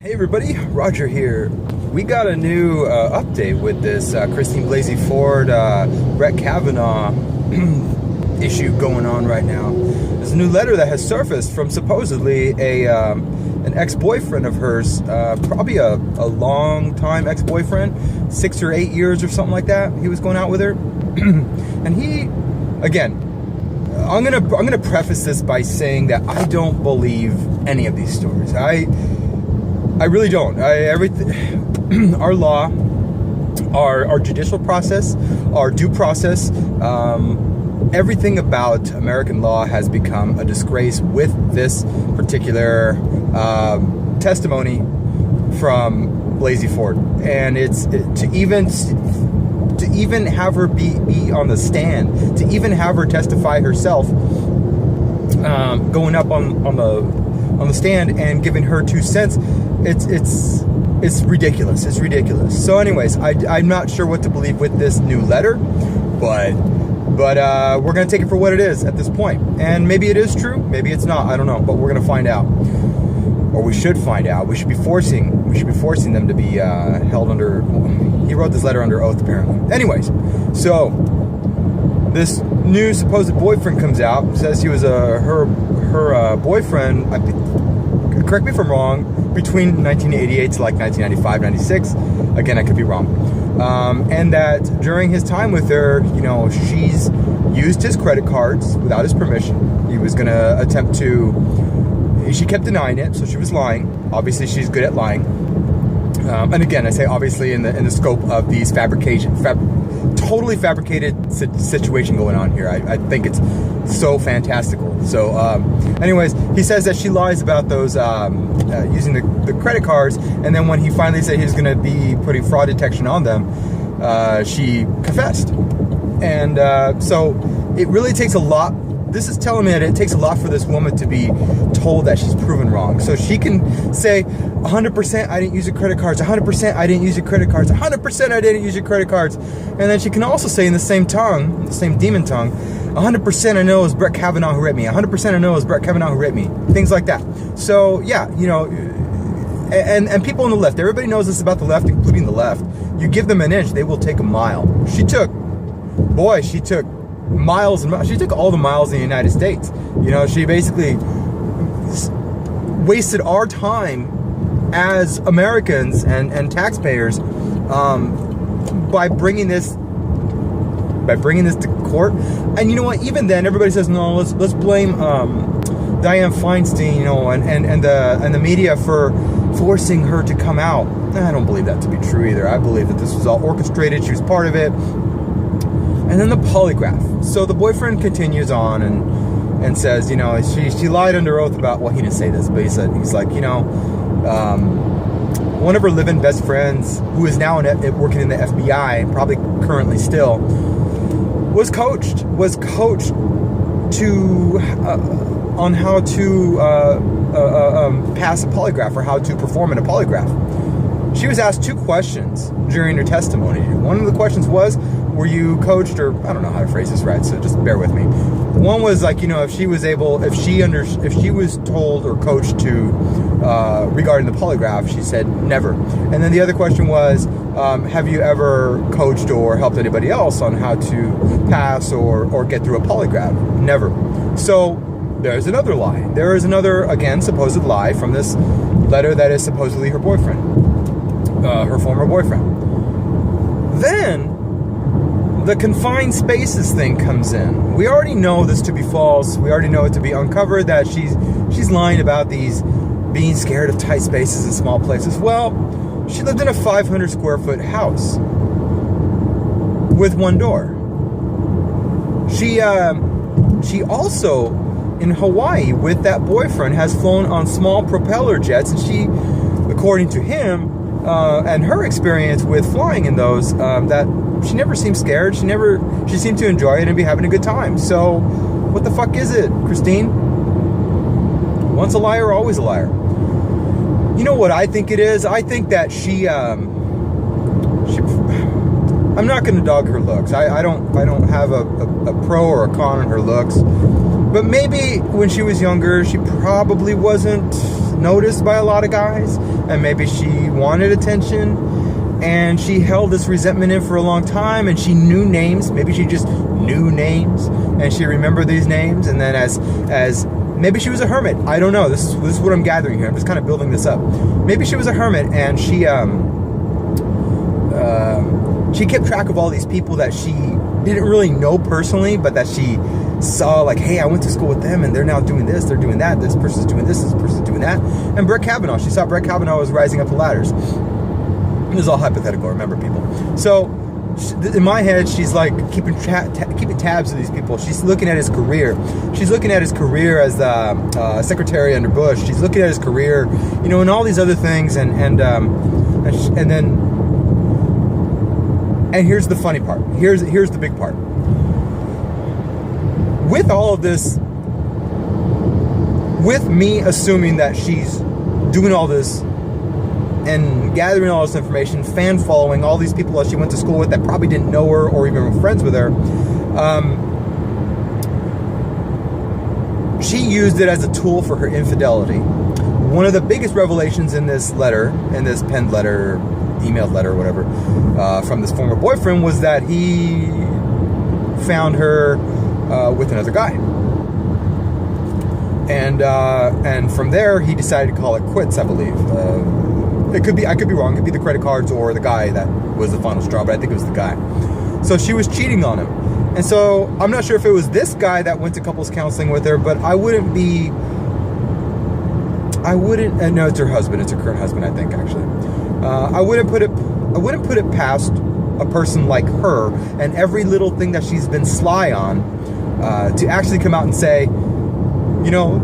Hey everybody, Roger here. We got a new update with this Christine Blasey Ford, Brett Kavanaugh issue going on right now. There's a new letter that has surfaced from supposedly an ex-boyfriend of hers, probably a long-time ex-boyfriend, 6 or 8 years or something like that. He was going out with her, and he, again, I'm gonna preface this by saying that I don't believe any of these stories. I really don't. Our law, our judicial process, our due process, everything about American law has become a disgrace with this particular testimony from Blasey Ford. And to even have her be on the stand, to even have her testify herself, going up on the stand and giving her 2 cents. It's ridiculous. It's ridiculous. So anyways, I'm not sure what to believe with this new letter, but we're gonna take it for what it is at this point. And maybe it is true, maybe it's not. I don't know, but we're gonna find out, or we should find out. We should be forcing them to be held under. He wrote this letter under oath, apparently. Anyways, so this new supposed boyfriend comes out, says he was her boyfriend. Correct me if I'm wrong, between 1988 to like 1995, 96. Again, I could be wrong. And that during his time with her, she's used his credit cards without his permission. He was going to attempt to, she kept denying it, so she was lying. Obviously, she's good at lying. And again, I say obviously in the scope of these totally fabricated situation going on here. I think it's so fantastical. So anyways, he says that she lies about those using the credit cards, and then when he finally said he was going to be putting fraud detection on them, she confessed. And so it really takes a lot. This is telling me that it takes a lot for this woman to be told that she's proven wrong. So she can say 100% I didn't use your credit cards, 100% I didn't use your credit cards, 100% I didn't use your credit cards. And then she can also say in the same tongue, the same demon tongue, 100% I know it was Brett Kavanaugh who raped me, 100% I know it was Brett Kavanaugh who raped me. Things like that. So yeah, and people on the left, everybody knows this about the left, including the left. You give them an inch, they will take a mile. She took miles and miles. She took all the miles in the United States. She basically wasted our time as Americans and taxpayers by bringing this to court. And you know what? Even then, everybody says no. Let's blame Dianne Feinstein, and the media for forcing her to come out. I don't believe that to be true either. I believe that this was all orchestrated. She was part of it. And then the polygraph. So the boyfriend continues on and says, she lied under oath about, well, he didn't say this, but he's like, one of her living best friends, who is now working in the FBI, probably currently still, was coached to on how to pass a polygraph, or how to perform in a polygraph. She was asked 2 questions during her testimony. One of the questions was, were you coached, or I don't know how to phrase this right, so just bear with me. One was like, if she was told or coached to regarding the polygraph, she said never. And then the other question was, have you ever coached or helped anybody else on how to pass or get through a polygraph? Never. So there's another lie. There is another, again, supposed lie from this letter that is supposedly her boyfriend, her former boyfriend. Then the confined spaces thing comes in. We already know this to be false. We already know it to be uncovered, that she's lying about these being scared of tight spaces in small places. Well, she lived in a 500 square foot house with 1 door. She also, in Hawaii with that boyfriend, has flown on small propeller jets, and she, according to him, and her experience with flying in those, that she never seemed scared. She seemed to enjoy it and be having a good time. So what the fuck is it, Christine? Once a liar, always a liar. You know what I think it is? I think that I'm not going to dog her looks. I don't have a pro or a con on her looks. But maybe when she was younger, she probably wasn't noticed by a lot of guys. and maybe she wanted attention, and she held this resentment in for a long time, and she knew names. Maybe she just knew names, and she remembered these names, and then as maybe she was a hermit. I don't know. This is what I'm gathering here. I'm just kind of building this up. Maybe she was a hermit, and she kept track of all these people that she didn't really know personally, but that she saw, like, hey, I went to school with them, and they're now doing this, they're doing that, this person's doing this person's doing that. And Brett Kavanaugh, she saw Brett Kavanaugh was rising up the ladders. It was all hypothetical, remember, people. So in my head, she's like keeping tabs of these people. She's looking at his career. She's looking at his career as the secretary under Bush. She's looking at his career, you know, and all these other things. And here's the funny part. Here's the big part. With all of this, with me assuming that she's doing all this and gathering all this information, fan following all these people that she went to school with that probably didn't know her or even were friends with her, she used it as a tool for her infidelity. One of the biggest revelations in this letter, in this penned letter, emailed letter, whatever, from this former boyfriend, was that he found her with another guy, and from there he decided to call it quits. I believe I could be wrong. It could be the credit cards or the guy that was the final straw, but I think it was the guy. So she was cheating on him, and so I'm not sure if it was this guy that went to couples counseling with her, but I wouldn't. No, it's her husband. It's her current husband, I think, actually. I wouldn't put it past a person like her and every little thing that she's been sly on to actually come out and say, you know,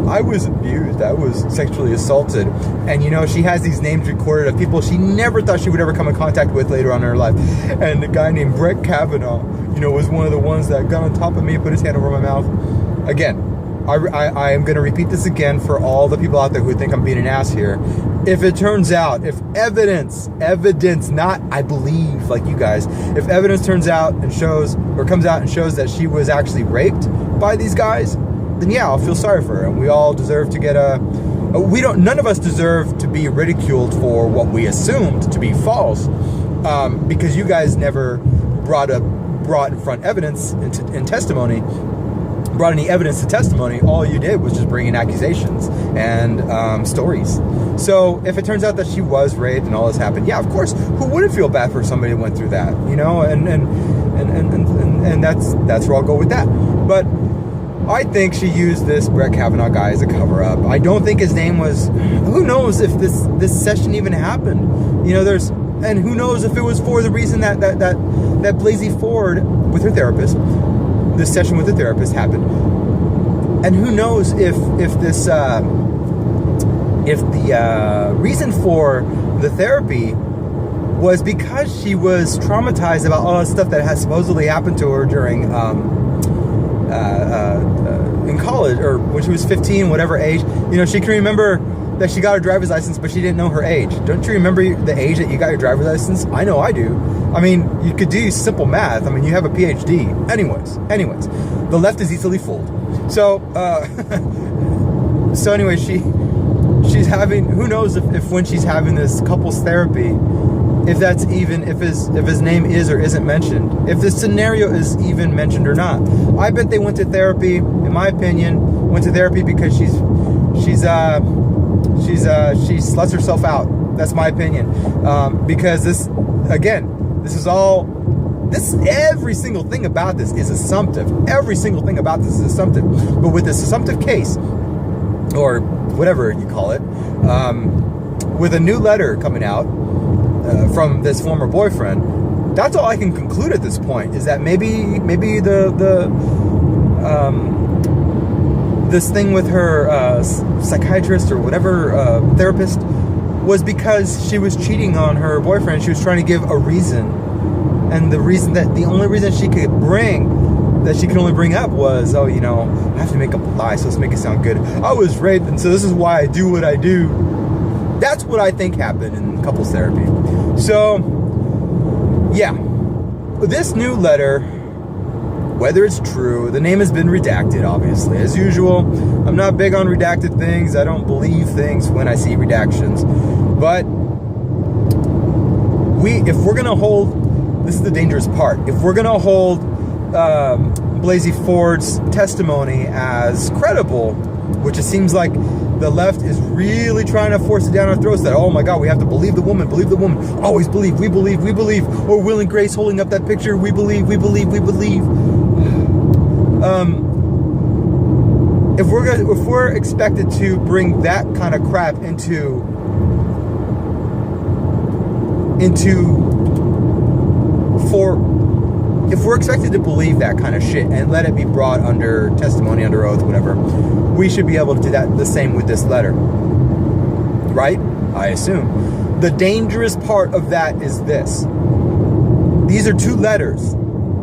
I was abused, I was sexually assaulted, and you know, she has these names recorded of people she never thought she would ever come in contact with later on in her life. And the guy named Brett Kavanaugh, you know, was one of the ones that got on top of me, put his hand over my mouth. Again, I am going to repeat this again for all the people out there who think I'm being an ass here. If it turns out, if evidence, not I believe like you guys, if evidence turns out and shows, or comes out and shows that she was actually raped by these guys, then yeah, I'll feel sorry for her. And we all deserve to get none of us deserve to be ridiculed for what we assumed to be false, because you guys never brought in front evidence in testimony. Brought any evidence to testimony. All you did was just bring in accusations and stories. So if it turns out that she was raped and all this happened, yeah, of course, who wouldn't feel bad for somebody who went through that, you know? And that's where I'll go with that. But I think she used this Brett Kavanaugh guy as a cover up. I don't think his name was. Who knows if this session even happened? You know, and who knows if it was for the reason that Blasey Ford with her therapist. This session with the therapist happened, and who knows if the reason for the therapy was because she was traumatized about all the stuff that has supposedly happened to her during in college, or when she was 15, whatever age. You know, she can remember that she got her driver's license, but she didn't know her age. Don't you remember the age that you got your driver's license? I know I do. I mean, you could do simple math. I mean, you have a PhD. Anyways, the left is easily fooled. So, anyway, she's having, who knows if when she's having this couples therapy, if that's even, if his name is or isn't mentioned, if this scenario is even mentioned or not. I bet they went to therapy, in my opinion, because she sluts herself out. That's my opinion. Because every single thing about this is assumptive. Every single thing about this is assumptive. But with this assumptive case, or whatever you call it, with a new letter coming out from this former boyfriend, that's all I can conclude at this point, is that maybe this thing with her psychiatrist or whatever therapist was because she was cheating on her boyfriend. She was trying to give a reason, and the only reason she could only bring up was, oh, you know, I have to make up a lie, so let's make it sound good. I was raped, and so this is why I do what I do. That's what I think happened in couples therapy. So, yeah, this new letter whether it's true. The name has been redacted, obviously, as usual. I'm not big on redacted things. I don't believe things when I see redactions. But if we're gonna hold, this is the dangerous part. If we're gonna hold Blasey Ford's testimony as credible, which it seems like the left is really trying to force it down our throats, that, oh my God, we have to believe the woman, always believe, we believe, or Will and Grace holding up that picture, we believe. If we're expected to bring that kind of crap if we're expected to believe that kind of shit and let it be brought under testimony, under oath, whatever, we should be able to do that the same with this letter. Right? I assume. The dangerous part of that is this. These are two letters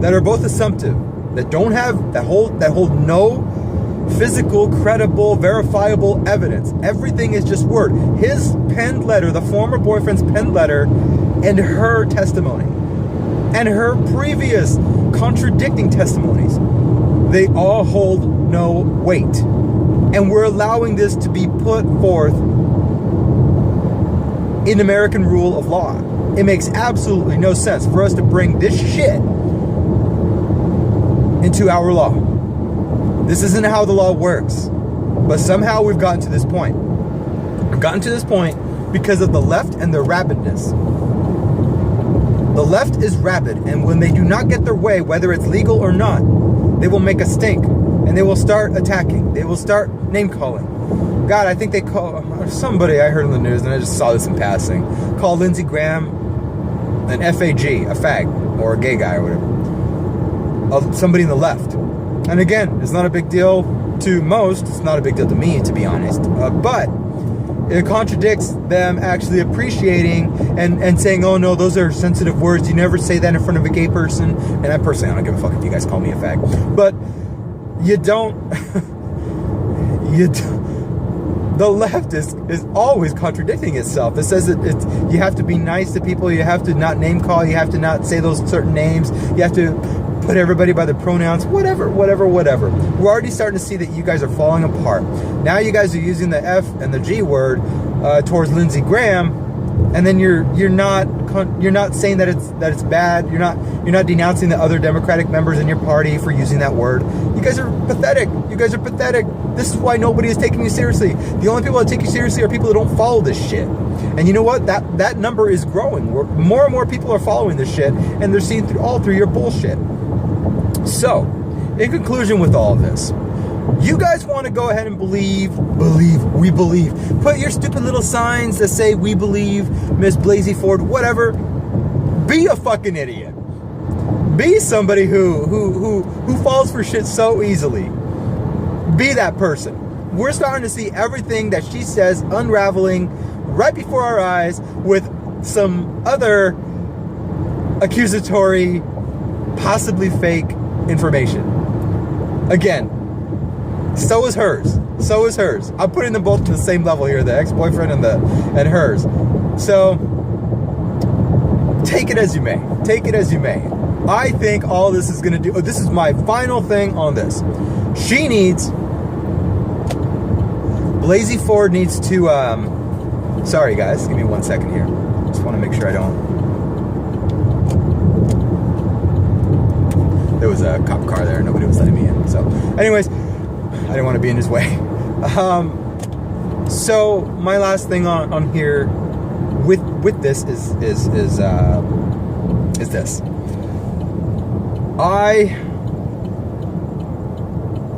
that are both assumptive, that don't have, that hold no physical, credible, verifiable evidence. Everything is just word. His penned letter, the former boyfriend's penned letter, and her testimony. And her previous contradicting testimonies, they all hold no weight. And we're allowing this to be put forth in American rule of law. It makes absolutely no sense for us to bring this shit into our law. This isn't how the law works. But somehow we've gotten to this point. We've gotten to this point because of the left and their rabidness. The left is rabid, and when they do not get their way, whether it's legal or not, they will make a stink, and they will start attacking. They will start name-calling. God, I think they call somebody I heard on the news, and I just saw this in passing, called Lindsey Graham an FAG, a fag, or a gay guy, or whatever. Somebody in the left. And again, it's not a big deal to most. It's not a big deal to me, to be honest. But it contradicts them actually appreciating and saying, oh no, those are sensitive words. You never say that in front of a gay person. And I personally, I don't give a fuck if you guys call me a fag. But you don't, the left is always contradicting itself. It says that you have to be nice to people. You have to not name call. You have to not say those certain names. You have to put everybody by their pronouns, whatever. We're already starting to see that you guys are falling apart. Now you guys are using the F and the G word towards Lindsey Graham, and then you're not saying that it's bad. You're not denouncing the other Democratic members in your party for using that word. You guys are pathetic. This is why nobody is taking you seriously. The only people that take you seriously are people that don't follow this shit. And you know what? That number is growing. More and more people are following this shit, and they're seeing through your bullshit. So, in conclusion with all of this, you guys want to go ahead and believe, we believe. Put your stupid little signs that say we believe, Miss Blasey Ford, whatever. Be a fucking idiot. Be somebody who falls for shit so easily. Be that person. We're starting to see everything that she says unraveling right before our eyes with some other accusatory, possibly fake information. Again, so is hers. I'm putting them both to the same level here, the ex-boyfriend and hers. So take it as you may. I think all this is going to do, this is my final thing on this. Blasey Ford needs to, sorry guys, give me 1 second here. Just want to make sure I don't. There was a cop car there. Nobody was letting me in. So, anyways, I didn't want to be in his way. So my last thing on here with this is this. I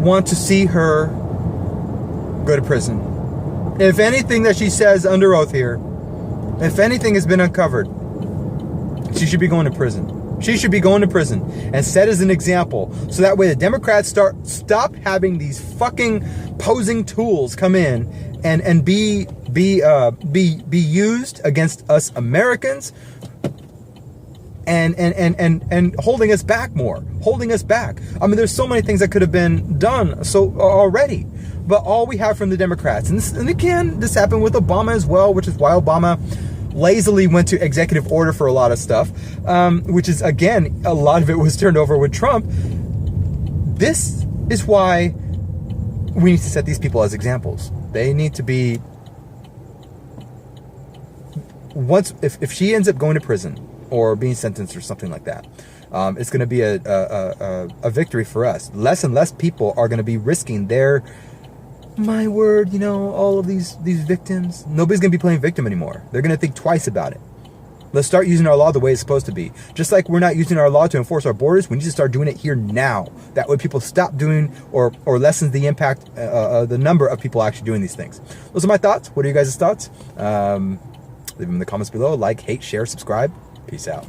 want to see her go to prison. If anything that she says under oath here, if anything has been uncovered, she should be going to prison. She should be going to prison and set as an example, so that way the Democrats stop having these fucking posing tools come in and be used against us Americans and holding us back more, holding us back. I mean, there's so many things that could have been done so already, but all we have from the Democrats, and this happened with Obama as well, which is why Obama lazily went to executive order for a lot of stuff, which is, again, a lot of it was turned over with Trump. this is why we need to set these people as examples. They need to be, once, if she ends up going to prison or being sentenced or something like that, it's going to be a victory for us. Less and less people are going to be risking their, my word, you know, all of these victims. Nobody's going to be playing victim anymore. They're going to think twice about it. Let's start using our law the way it's supposed to be. Just like we're not using our law to enforce our borders, we need to start doing it here now. That way people stop doing or lessens the impact, the number of people actually doing these things. Those are my thoughts. What are you guys' thoughts? Leave them in the comments below. Like, hate, share, subscribe. Peace out.